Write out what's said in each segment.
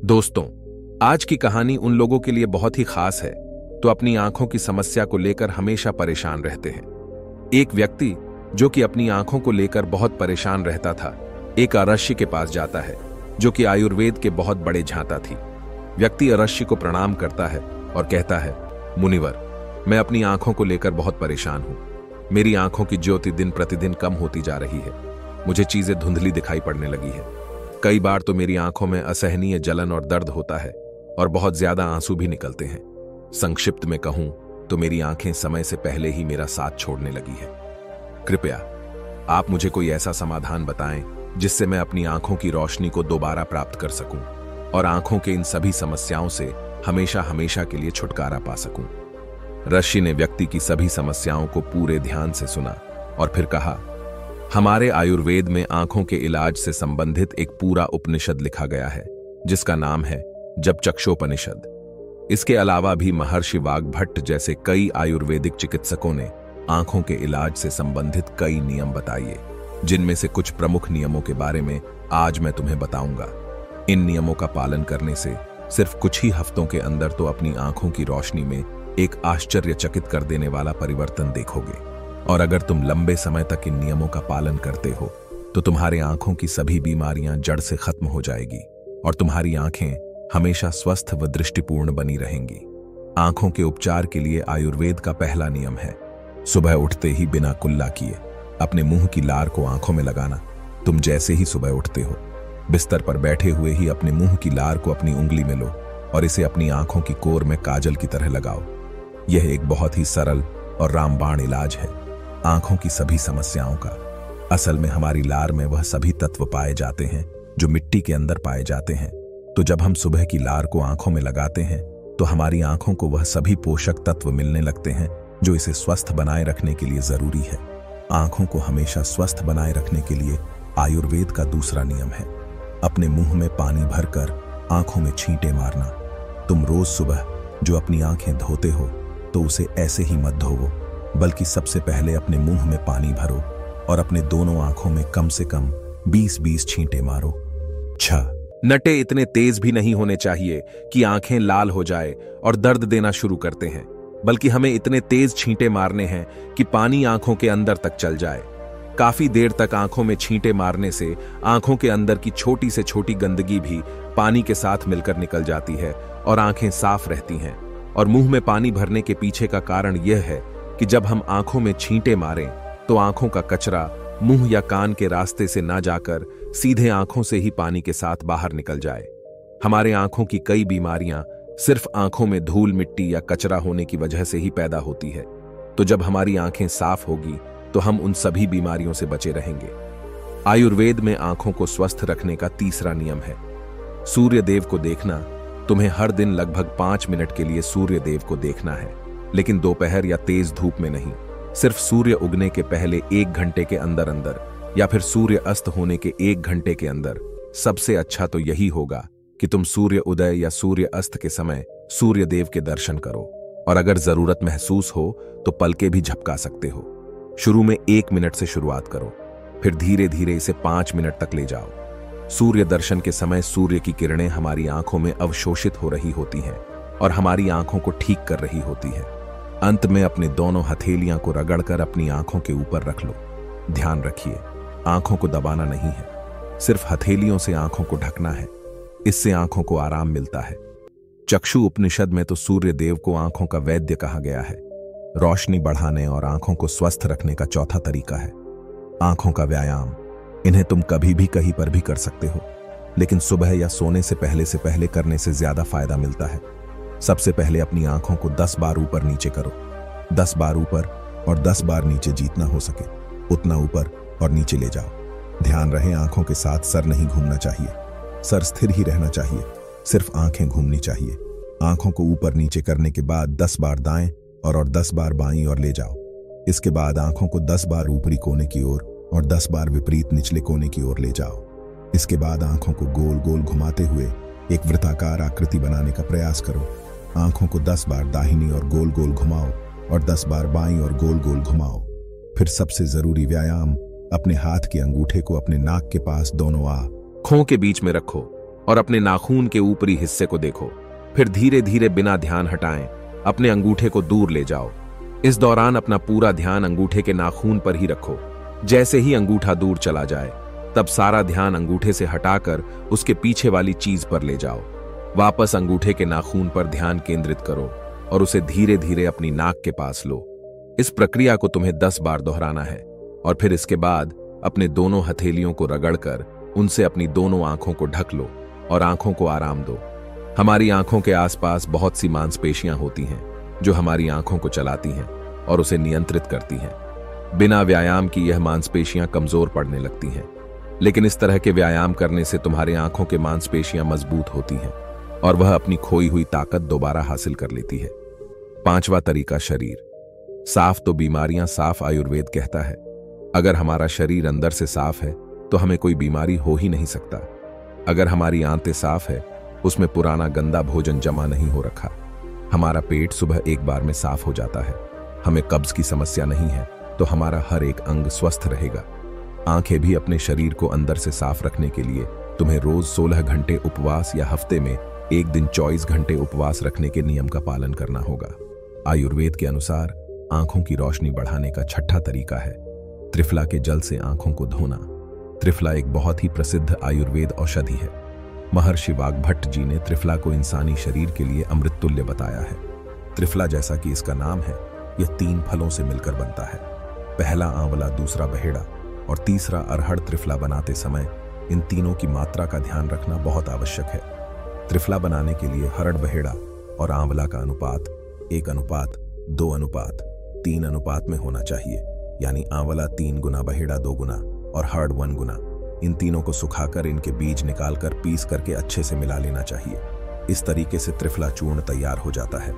दोस्तों, आज की कहानी उन लोगों के लिए बहुत ही खास है तो अपनी आंखों की समस्या को लेकर हमेशा परेशान रहते हैं। एक व्यक्ति जो कि अपनी आंखों को लेकर बहुत परेशान रहता था, एक अरश्य के पास जाता है जो कि आयुर्वेद के बहुत बड़े झांता थी। व्यक्ति अरश्य को प्रणाम करता है और कहता है, मुनिवर, मैं अपनी आंखों को लेकर बहुत परेशान हूं। मेरी आंखों की ज्योति दिन प्रतिदिन कम होती जा रही है। मुझे चीजें धुंधली दिखाई पड़ने लगी है। कई बार तो मेरी आंखों में असहनीय जलन और दर्द होता है और बहुत ज्यादा आंसू भी निकलते हैं। संक्षिप्त में कहूं तो मेरी आंखें समय से पहले ही मेरा साथ छोड़ने लगी है। कृपया आप मुझे कोई ऐसा समाधान बताएं जिससे मैं अपनी आंखों की रोशनी को दोबारा प्राप्त कर सकूं और आंखों के इन सभी समस्याओं से हमेशा हमेशा के लिए छुटकारा पा सकूं। ऋषि ने व्यक्ति की सभी समस्याओं को पूरे ध्यान से सुना और फिर कहा, हमारे आयुर्वेद में आंखों के इलाज से संबंधित एक पूरा उपनिषद लिखा गया है जिसका नाम है जपचक्षोपनिषद। इसके अलावा भी महर्षि वाग्भट्ट जैसे कई आयुर्वेदिक चिकित्सकों ने आंखों के इलाज से संबंधित कई नियम बताए, जिनमें से कुछ प्रमुख नियमों के बारे में आज मैं तुम्हें बताऊंगा। इन नियमों का पालन करने से सिर्फ कुछ ही हफ्तों के अंदर तो अपनी आंखों की रोशनी में एक आश्चर्यचकित कर देने वाला परिवर्तन देखोगे। और अगर तुम लंबे समय तक इन नियमों का पालन करते हो तो तुम्हारी आंखों की सभी बीमारियां जड़ से खत्म हो जाएगी और तुम्हारी आंखें हमेशा स्वस्थ व दृष्टिपूर्ण बनी रहेंगी। आंखों के उपचार के लिए आयुर्वेद का पहला नियम है, सुबह उठते ही बिना कुल्ला किए अपने मुंह की लार को आंखों में लगाना। तुम जैसे ही सुबह उठते हो, बिस्तर पर बैठे हुए ही अपने मुंह की लार को अपनी उंगली में लो और इसे अपनी आंखों की कोर में काजल की तरह लगाओ। यह एक बहुत ही सरल और रामबाण इलाज है आंखों की सभी समस्याओं का। असल में हमारी लार में वह सभी तत्व पाए जाते हैं जो मिट्टी के अंदर पाए जाते हैं। तो जब हम सुबह की लार को आंखों में लगाते हैं तो हमारी आंखों को वह सभी पोषक तत्व मिलने लगते हैं जो इसे स्वस्थ बनाए रखने के लिए जरूरी है। आंखों को हमेशा स्वस्थ बनाए रखने के लिए आयुर्वेद का दूसरा नियम है, अपने मुंह में पानी भरकर आंखों में छींटे मारना। तुम रोज सुबह जो अपनी आंखें धोते हो तो उसे ऐसे ही मत धोवो, बल्कि सबसे पहले अपने मुंह में पानी भरो और अपने दोनों आंखों में कम से कम 20-20 छींटे मारो। 6 नटे इतने तेज भी नहीं होने चाहिए कि आंखें लाल हो जाए और दर्द देना शुरू करते हैं, बल्कि हमें इतने तेज छींटे मारने हैं कि पानी आंखों के अंदर तक चल जाए। काफी देर तक आंखों में छींटे मारने से आंखों के अंदर की छोटी से छोटी गंदगी भी पानी के साथ मिलकर निकल जाती है और आंखें साफ रहती हैं। और मुंह में पानी भरने के पीछे का कारण यह है कि जब हम आंखों में छींटे मारें तो आंखों का कचरा मुंह या कान के रास्ते से ना जाकर सीधे आंखों से ही पानी के साथ बाहर निकल जाए। हमारे आंखों की कई बीमारियां सिर्फ आंखों में धूल मिट्टी या कचरा होने की वजह से ही पैदा होती है। तो जब हमारी आंखें साफ होगी तो हम उन सभी बीमारियों से बचे रहेंगे। आयुर्वेद में आंखों को स्वस्थ रखने का तीसरा नियम है, सूर्य देव को देखना। तुम्हें हर दिन लगभग 5 मिनट के लिए सूर्य देव को देखना है, लेकिन दोपहर या तेज धूप में नहीं। सिर्फ सूर्य उगने के पहले 1 घंटे के अंदर अंदर या फिर सूर्य अस्त होने के 1 घंटे के अंदर। सबसे अच्छा तो यही होगा कि तुम सूर्य उदय या सूर्य अस्त के समय सूर्य देव के दर्शन करो, और अगर जरूरत महसूस हो तो पलके भी झपका सकते हो। शुरू में 1 मिनट से शुरुआत करो, फिर धीरे धीरे इसे 5 मिनट तक ले जाओ। सूर्य दर्शन के समय सूर्य की किरणें हमारी आंखों में अवशोषित हो रही होती हैं और हमारी आंखों को ठीक कर रही होती है। अंत में अपने दोनों हथेलियां को रगड़कर अपनी आंखों के ऊपर रख लो। ध्यान रखिए, आंखों को दबाना नहीं है, सिर्फ हथेलियों से आंखों को ढकना है। इससे आंखों को आराम मिलता है। चक्षु उपनिषद में तो सूर्य देव को आंखों का वैद्य कहा गया है। रोशनी बढ़ाने और आंखों को स्वस्थ रखने का चौथा तरीका है आंखों का व्यायाम। इन्हें तुम कभी भी कहीं पर भी कर सकते हो, लेकिन सुबह या सोने से पहले करने से ज्यादा फायदा मिलता है। सबसे पहले अपनी आंखों को 10 बार ऊपर नीचे करो। 10 बार ऊपर और 10 बार नीचे जितना हो सके उतना ऊपर और नीचे ले जाओ। ध्यान रहे, आंखों के साथ सर नहीं घूमना चाहिए, सर स्थिर ही रहना चाहिए, सिर्फ आंखें घूमनी चाहिए। आंखों को ऊपर नीचे करने के बाद 10 बार दाएं और 10 बार बाईं ओर ले जाओ। इसके बाद आंखों को 10 बार ऊपरी कोने की ओर और 10 बार विपरीत निचले कोने की ओर ले जाओ। इसके बाद आंखों को गोल गोल घुमाते हुए एक वृत्ताकार आकृति बनाने का प्रयास करो। आंखों को 10 बार दाहिनी और गोल गोल घुमाओ और 10 बार बाईं और गोल गोल घुमाओ। फिर सबसे जरूरी व्यायाम, अपने हाथ के अंगूठे को अपने नाक के पास दोनों आंखों के बीच में रखो और अपने नाखून के ऊपरी हिस्से को देखो। फिर धीरे धीरे बिना ध्यान हटाएं अपने अंगूठे को दूर ले जाओ। इस दौरान अपना पूरा ध्यान अंगूठे के नाखून पर ही रखो। जैसे ही अंगूठा दूर चला जाए तब सारा ध्यान अंगूठे से हटाकर उसके पीछे वाली चीज पर ले जाओ। वापस अंगूठे के नाखून पर ध्यान केंद्रित करो और उसे धीरे धीरे अपनी नाक के पास लो। इस प्रक्रिया को तुम्हें 10 बार दोहराना है और फिर इसके बाद अपने दोनों हथेलियों को रगड़कर उनसे अपनी दोनों आंखों को ढक लो और आंखों को आराम दो। हमारी आंखों के आसपास बहुत सी मांसपेशियां होती हैं जो हमारी आंखों को चलाती हैं और उसे नियंत्रित करती हैं। बिना व्यायाम की यह मांसपेशियां कमजोर पड़ने लगती हैं, लेकिन इस तरह के व्यायाम करने से तुम्हारे आंखों के मांसपेशियां मजबूत होती हैं और वह अपनी खोई हुई ताकत दोबारा हासिल कर लेती है। 5वां तरीका, शरीर साफ तो बीमारियां साफ आयुर्वेद कहता है। अगर हमारा शरीर अंदर से साफ है तो हमें कोई बीमारी हो ही नहीं सकता। अगर हमारी आंतें साफ है, उसमें पुराना गंदा भोजन जमा नहीं हो रखा, हमारा पेट सुबह एक बार में साफ हो जाता है, हमें कब्ज की समस्या नहीं है, तो हमारा हर एक अंग स्वस्थ रहेगा। आंखें भी अपने शरीर को अंदर से साफ रखने के लिए तुम्हें रोज 16 घंटे उपवास या हफ्ते में एक दिन 24 घंटे उपवास रखने के नियम का पालन करना होगा। आयुर्वेद के अनुसार आंखों की रोशनी बढ़ाने का 6ठा तरीका है त्रिफला के जल से आंखों को धोना। त्रिफला एक बहुत ही प्रसिद्ध आयुर्वेद औषधि है। महर्षि वाग्भट्ट जी ने त्रिफला को इंसानी शरीर के लिए अमृत तुल्य बताया है। त्रिफला, जैसा कि इसका नाम है, यह 3 फलों से मिलकर बनता है। पहला आंवला, दूसरा बहेड़ा और तीसरा अरहर। त्रिफला बनाते समय इन तीनों की मात्रा का ध्यान रखना बहुत आवश्यक है। त्रिफला बनाने के लिए हरड़, बहेड़ा और आंवला का अनुपात 1:2:3 अनुपात में होना चाहिए, यानी आंवला 3 गुना, बहेड़ा 2 गुना और हरड़ 1 गुना। इन तीनों को सुखाकर इनके बीज निकालकर पीस करके अच्छे से मिला लेना चाहिए। इस तरीके से त्रिफला चूर्ण तैयार हो जाता है।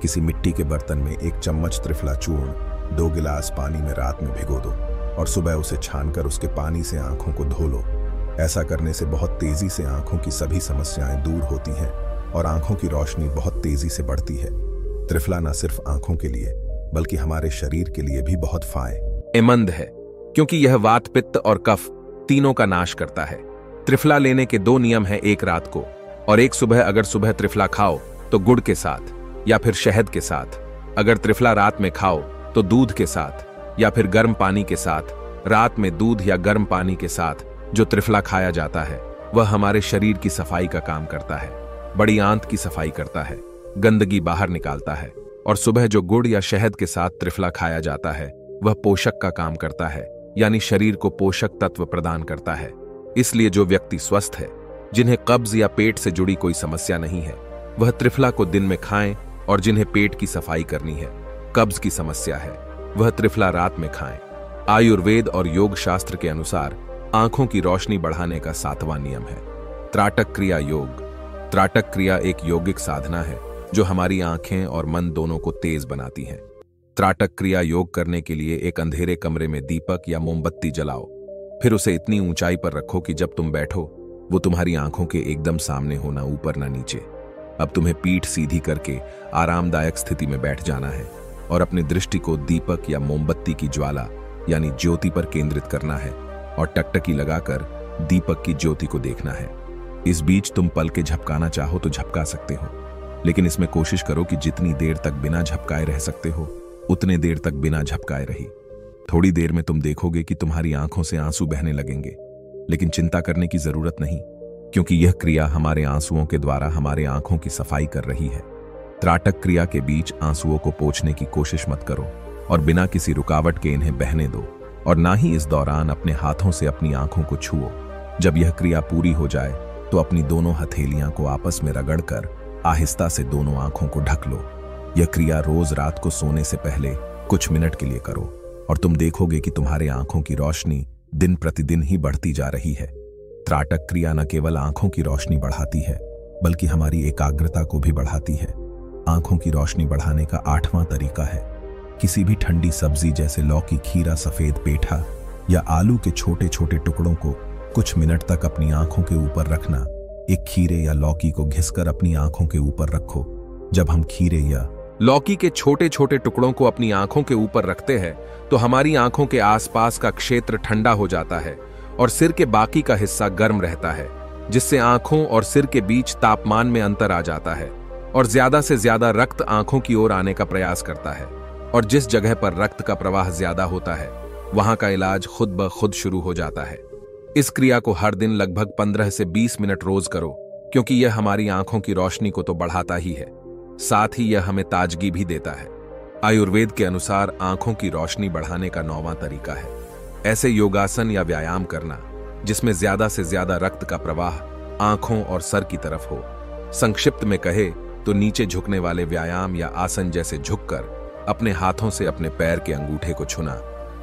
किसी मिट्टी के बर्तन में 1 चम्मच त्रिफला चूर्ण 2 गिलास पानी में रात में भिगो दो और सुबह उसे छानकर उसके पानी से आंखों को धो लो। ऐसा करने से बहुत तेजी से आंखों की सभी समस्याएं दूर होती हैं और आंखों की रोशनी बहुत तेजी से बढ़ती है। त्रिफला न सिर्फ आंखों के लिए बल्कि हमारे शरीर के लिए भी बहुत फायदेमंद है, क्योंकि यह वात, पित्त और कफ तीनों का नाश करता है। त्रिफला लेने के 2 नियम हैं, एक रात को और एक सुबह। अगर सुबह त्रिफला खाओ तो गुड़ के साथ या फिर शहद के साथ। अगर त्रिफला रात में खाओ तो दूध के साथ या फिर गर्म पानी के साथ। रात में दूध या गर्म पानी के साथ जो त्रिफला खाया जाता है वह हमारे शरीर की सफाई का काम करता है, बड़ी आंत की सफाई करता है, गंदगी बाहर निकालता है। और सुबह जो गुड़ या शहद के साथ त्रिफला खाया जाता है वह पोषक का काम करता है, यानी शरीर को पोषक तत्व प्रदान करता है। इसलिए जो व्यक्ति स्वस्थ है, जिन्हें कब्ज या पेट से जुड़ी कोई समस्या नहीं है, वह त्रिफला को दिन में खाएं, और जिन्हें पेट की सफाई करनी है, कब्ज की समस्या है, वह त्रिफला रात में खाएं। आयुर्वेद और योग शास्त्र के अनुसार आंखों की रोशनी बढ़ाने का 7वां नियम है त्राटक क्रिया योग। त्राटक क्रिया एक यौगिक साधना है जो हमारी आंखें और मन दोनों को तेज बनाती है। त्राटक क्रिया योग करने के लिए एक अंधेरे कमरे में दीपक या मोमबत्ती जलाओ, फिर उसे इतनी ऊंचाई पर रखो कि जब तुम बैठो वो तुम्हारी आंखों के एकदम सामने हो, ना ऊपर ना नीचे। अब तुम्हें पीठ सीधी करके आरामदायक स्थिति में बैठ जाना है और अपनी दृष्टि को दीपक या मोमबत्ती की ज्वाला यानी ज्योति पर केंद्रित करना है और टकटकी लगाकर दीपक की ज्योति को देखना है। इस बीच तुम पल के झपकाना चाहो तो झपका सकते हो, लेकिन इसमें कोशिश करो कि जितनी देर तक बिना झपकाए रह सकते हो उतने देर तक बिना झपकाए रही। थोड़ी देर में तुम देखोगे कि तुम्हारी आंखों से आंसू बहने लगेंगे, लेकिन चिंता करने की जरूरत नहीं, क्योंकि यह क्रिया हमारे आंसुओं के द्वारा हमारे आंखों की सफाई कर रही है। त्राटक क्रिया के बीच आंसुओं को पोंछने की कोशिश मत करो और बिना किसी रुकावट के इन्हें बहने दो, और ना ही इस दौरान अपने हाथों से अपनी आंखों को छुओ। जब यह क्रिया पूरी हो जाए तो अपनी दोनों हथेलियां को आपस में रगड़कर आहिस्ता से दोनों आंखों को ढक लो। यह क्रिया रोज रात को सोने से पहले कुछ मिनट के लिए करो और तुम देखोगे कि तुम्हारे आंखों की रोशनी दिन प्रतिदिन ही बढ़ती जा रही है। त्राटक क्रिया न केवल आंखों की रोशनी बढ़ाती है बल्कि हमारी एकाग्रता को भी बढ़ाती है। आंखों की रोशनी बढ़ाने का 8वां तरीका है किसी भी ठंडी सब्जी जैसे लौकी, खीरा, सफेद पेठा या आलू के छोटे छोटे टुकड़ों को कुछ मिनट तक अपनी आंखों के ऊपर रखना। एक खीरे या लौकी को घिसकर अपनी आंखों के ऊपर रखो। जब हम खीरे या लौकी के छोटे छोटे टुकड़ों को अपनी आंखों के ऊपर रखते हैं तो हमारी आंखों के आसपास का क्षेत्र ठंडा हो जाता है और सिर के बाकी का हिस्सा गर्म रहता है। जिससे आंखों और सिर के बीच तापमान में अंतर आ जाता है और ज्यादा से ज्यादा रक्त आंखों की ओर आने का प्रयास करता है। और जिस जगह पर रक्त का प्रवाह ज्यादा होता है वहां का इलाज खुद ब खुद शुरू हो जाता है। इस क्रिया को हर दिन लगभग 15 से 20 मिनट रोज करो, क्योंकि यह हमारी आंखों की रोशनी को तो बढ़ाता ही है, साथ ही यह हमें ताजगी भी देता है। आयुर्वेद के अनुसार आंखों की रोशनी बढ़ाने का 9वां तरीका है ऐसे योगासन या व्यायाम करना जिसमें ज्यादा से ज्यादा रक्त का प्रवाह आंखों और सर की तरफ हो। संक्षिप्त में कहे तो नीचे झुकने वाले व्यायाम या आसन जैसे झुककर अपने हाथों से अपने पैर के अंगूठे को छूना,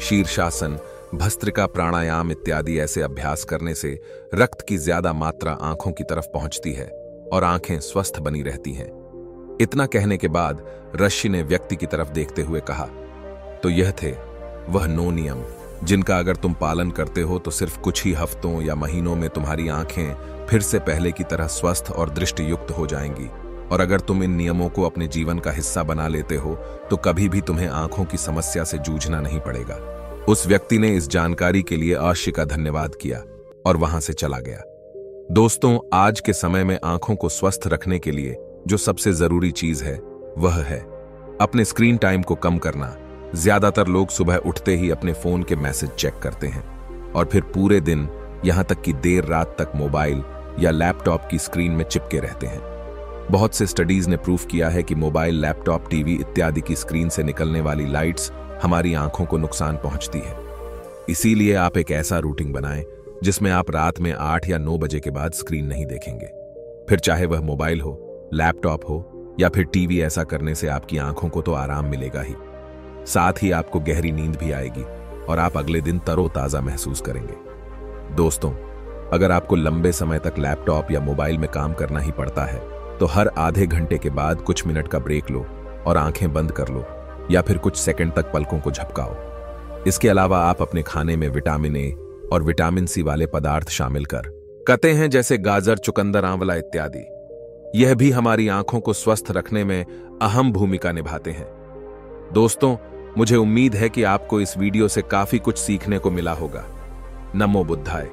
शीर्षासन, भस्त्रिका प्राणायाम इत्यादि ऐसे अभ्यास करने से रक्त की ज्यादा मात्रा आंखों की तरफ पहुंचती है और आंखें स्वस्थ बनी रहती हैं। इतना कहने के बाद ऋषि ने व्यक्ति की तरफ देखते हुए कहा, तो यह थे वह 9 नियम जिनका अगर तुम पालन करते हो तो सिर्फ कुछ ही हफ्तों या महीनों में तुम्हारी आंखें फिर से पहले की तरह स्वस्थ और दृष्टियुक्त हो जाएंगी। और अगर तुम इन नियमों को अपने जीवन का हिस्सा बना लेते हो तो कभी भी तुम्हें आंखों की समस्या से जूझना नहीं पड़ेगा। उस व्यक्ति ने इस जानकारी के लिए अर्शी का धन्यवाद किया और वहां से चला गया। दोस्तों, आज के समय में आंखों को स्वस्थ रखने के लिए जो सबसे जरूरी चीज है वह है अपने स्क्रीन टाइम को कम करना। ज्यादातर लोग सुबह उठते ही अपने फोन के मैसेज चेक करते हैं और फिर पूरे दिन यहां तक कि देर रात तक मोबाइल या लैपटॉप की स्क्रीन में चिपके रहते हैं। बहुत से स्टडीज ने प्रूफ किया है कि मोबाइल, लैपटॉप, टीवी इत्यादि की स्क्रीन से निकलने वाली लाइट्स हमारी आंखों को नुकसान पहुंचती है। इसीलिए आप एक ऐसा रूटीन बनाएं जिसमें आप रात में 8 या 9 बजे के बाद स्क्रीन नहीं देखेंगे। फिर चाहे वह मोबाइल हो, लैपटॉप हो या फिर टीवी, ऐसा करने से आपकी आंखों को तो आराम मिलेगा ही, साथ ही आपको गहरी नींद भी आएगी और आप अगले दिन तरोताजा महसूस करेंगे। दोस्तों, अगर आपको लंबे समय तक लैपटॉप या मोबाइल में काम करना ही पड़ता है तो हर आधे घंटे के बाद कुछ मिनट का ब्रेक लो और आंखें बंद कर लो या फिर कुछ सेकंड तक पलकों को झपकाओ। इसके अलावा आप अपने खाने में विटामिन ए और विटामिन सी वाले पदार्थ शामिल करते हैं, जैसे गाजर, चुकंदर, आंवला इत्यादि। यह भी हमारी आंखों को स्वस्थ रखने में अहम भूमिका निभाते हैं। दोस्तों, मुझे उम्मीद है कि आपको इस वीडियो से काफी कुछ सीखने को मिला होगा। नमो बुद्धाय।